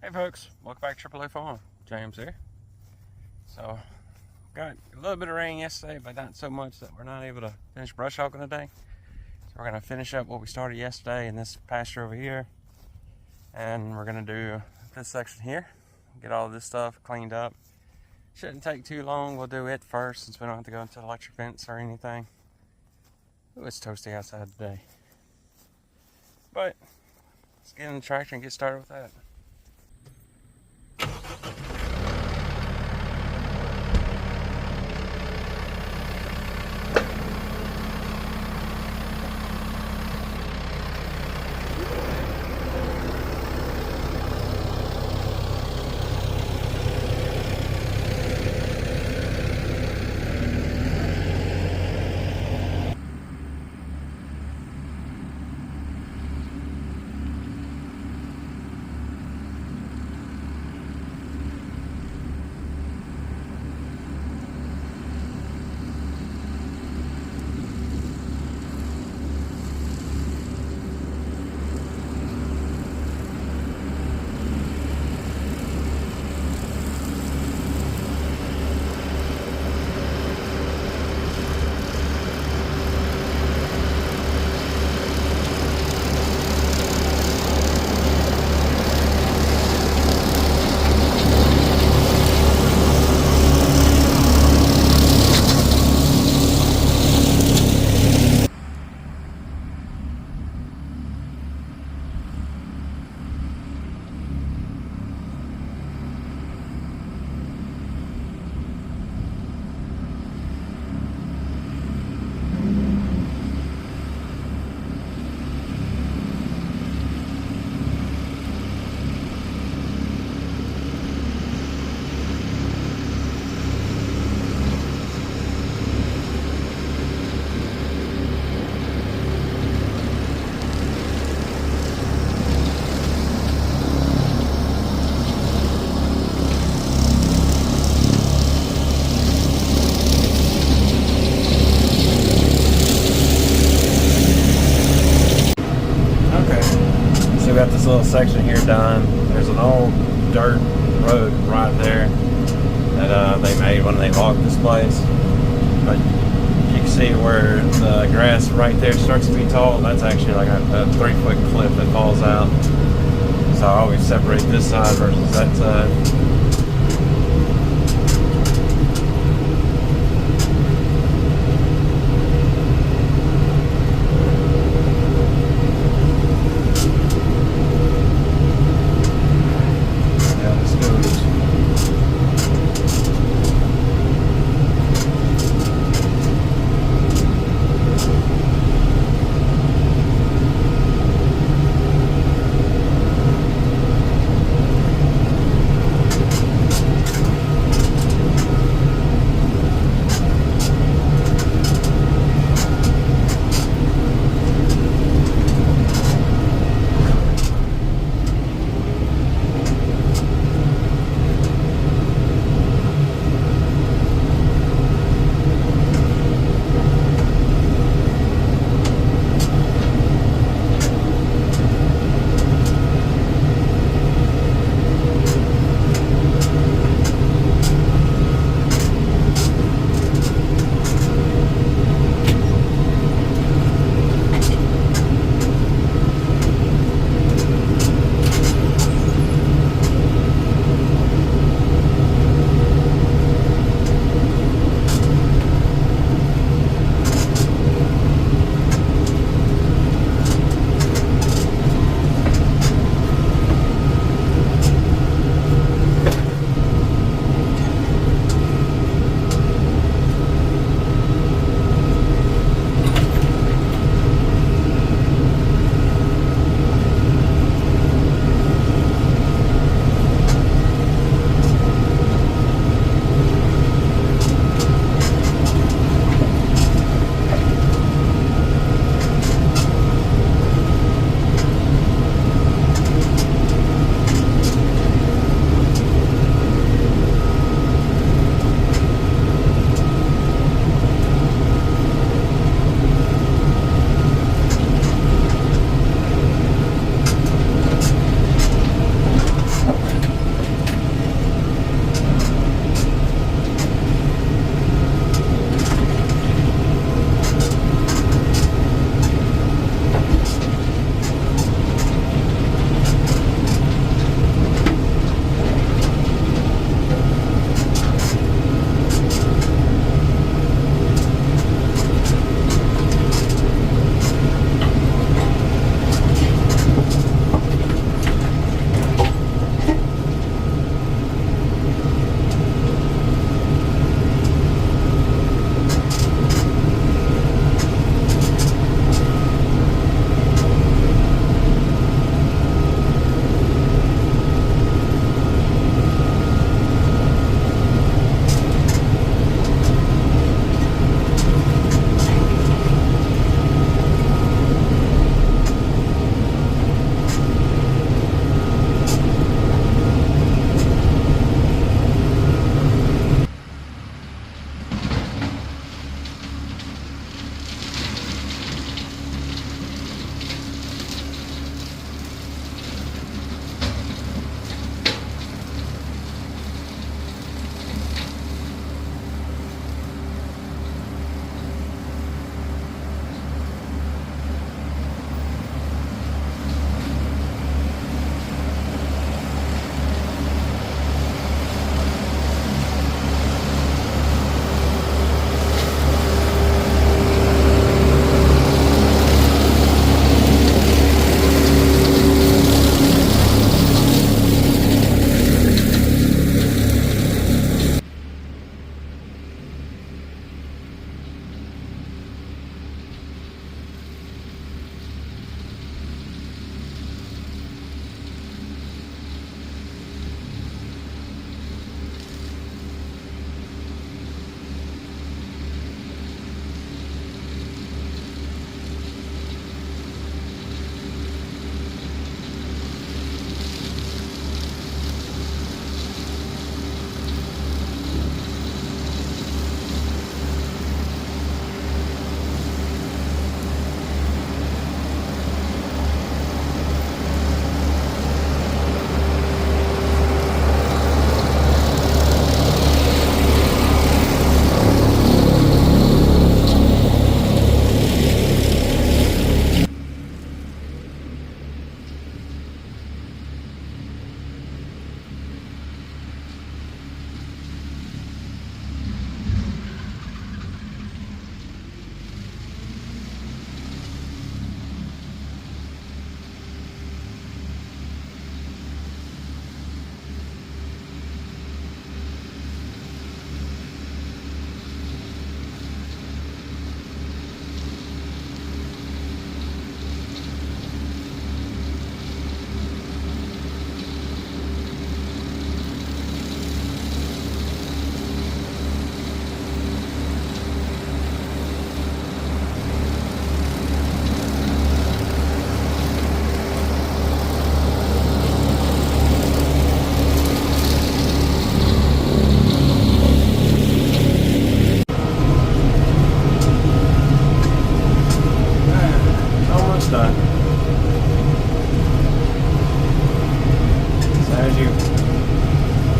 Hey folks, welcome back to AAA Farm. James here. So, got a little bit of rain yesterday, but not so much that we're not able to finish brush hogging today. So we're going to finish up what we started yesterday in this pasture over here. And we're going to do this section here. Get all this stuff cleaned up. Shouldn't take too long. We'll do it first since we don't have to go into the electric fence or anything. Ooh, it's toasty outside today. But, let's get in the tractor and get started with that. Got this little section here done. There's an old dirt road right there that they made when they logged this place, but you can see where the grass right there starts to be tall. That's actually like a 3-foot cliff that falls out, so I always separate this side versus that side.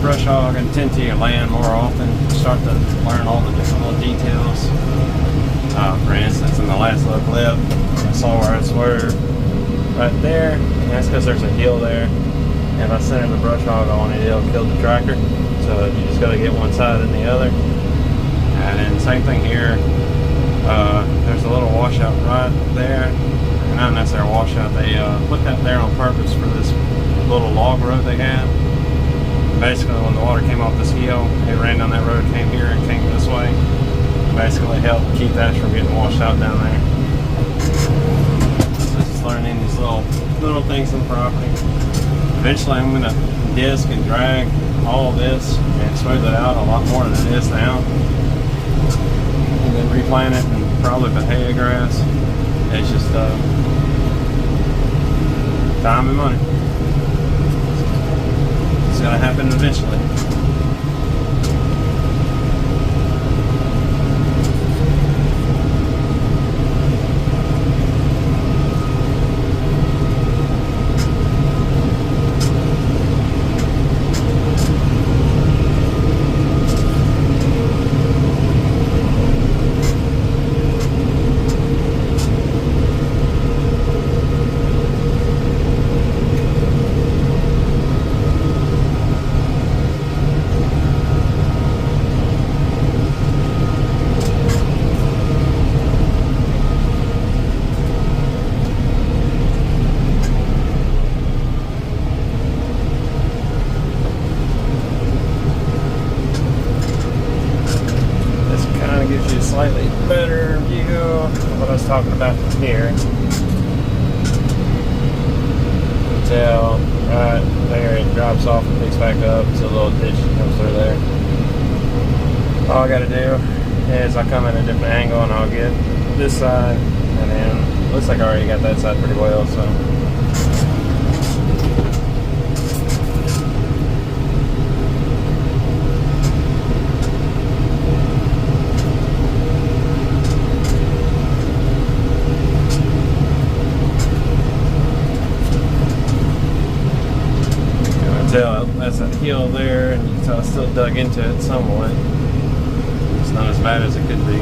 brush hog and tend to your land more often. Start to learn all the different little details. For instance, in the last little clip, I saw where I swerved right there, and that's because there's a hill there. And if I center the brush hog on it, it'll kill the tractor. So you just got to get one side and the other. And then same thing here. There's a little washout right there. Not necessarily a washout. They put that there on purpose for this little log road they have. Basically, when the water came off this hill, it ran down that road, came here, and came this way. Basically, helped keep that from getting washed out down there. So just learning these little things on the property. Eventually, I'm gonna disc and drag all of this and smooth it out a lot more than it is now, and then replant it and probably Bahia grass. It's just time and money. It's gonna happen eventually. Gives you a slightly better view of what I was talking about from here. Tell right there it drops off and picks back up. It's a little ditch that comes through there. All I gotta do is I come at a different angle and I'll get this side, and then looks like I already got that side pretty well, so that's a hill there, and you can tell I still dug into it somewhat. It's not as bad as it could be.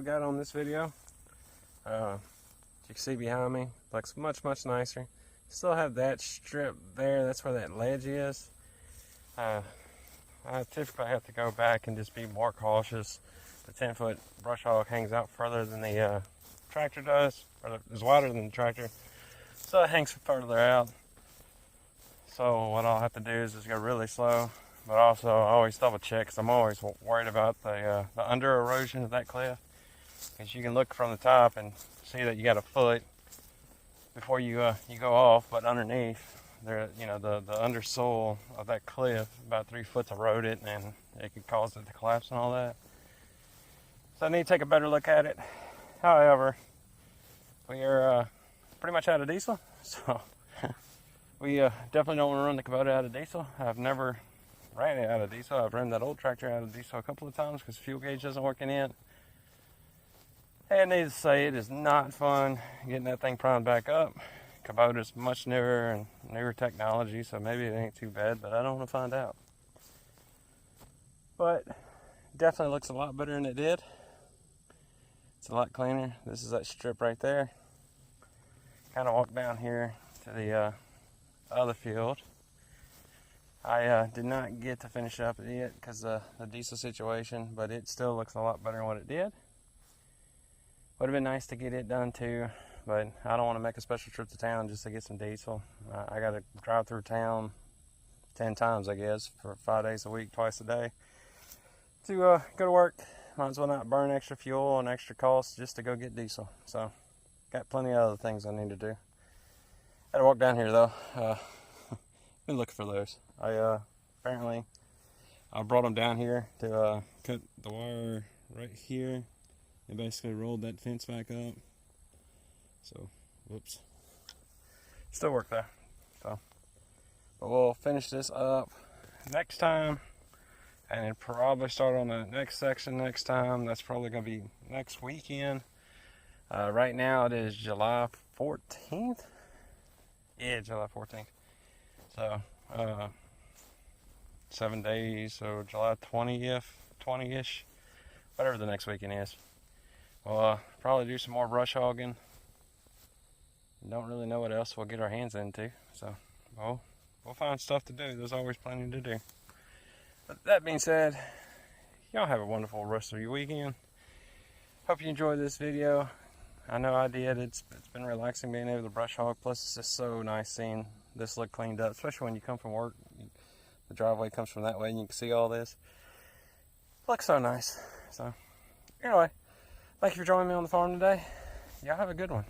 got on this video. As you can see behind me, looks much nicer. Still have that strip there, that's where that ledge is. I typically have to go back and just be more cautious. The 10-foot brush hog hangs out further than the tractor does, or is wider than the tractor, so it hangs further out. So what I'll have to do is just go really slow, but also I always double check because I'm always worried about the under erosion of that cliff. Because you can look from the top and see that you got a foot before you go off, but underneath there, you know, the undersoil of that cliff, about 3 foot eroded, and it could cause it to collapse and all that. So I need to take a better look at it. However, we are pretty much out of diesel, so we definitely don't want to run the Kubota out of diesel. I've never ran it out of diesel. I've run that old tractor out of diesel a couple of times because fuel gauge isn't working in. And needless to say, it is not fun getting that thing primed back up. Kubota's much newer and newer technology, so maybe it ain't too bad, but I don't want to find out. But definitely looks a lot better than it did. It's a lot cleaner. This is that strip right there. Kind of walk down here to the other field. I did not get to finish up it because of the diesel situation, but it still looks a lot better than what it did. Would have been nice to get it done too, but I don't want to make a special trip to town just to get some diesel. I got to drive through town 10 times, I guess, for 5 days a week, twice a day to go to work. Might as well not burn extra fuel and extra costs just to go get diesel. So, got plenty of other things I need to do. Had to walk down here though. Been looking for those. Apparently I brought them down here to cut the wire right here. They basically rolled that fence back up. So, whoops. Still work though. So, but we'll finish this up next time, and then probably start on the next section next time. That's probably gonna be next weekend. Right now it is July 14th. Yeah, July 14th. So, 7 days, so July 20-ish, whatever the next weekend is. We'll probably do some more brush hogging. Don't really know what else we'll get our hands into, so we'll find stuff to do. There's always plenty to do. But that being said, y'all have a wonderful rest of your weekend. Hope you enjoyed this video. I know I did. It's been relaxing being able to brush hog. Plus, it's just so nice seeing this look cleaned up, especially when you come from work. The driveway comes from that way, and you can see all this. Looks so nice. So, anyway. Thank you for joining me on the farm today. Y'all have a good one.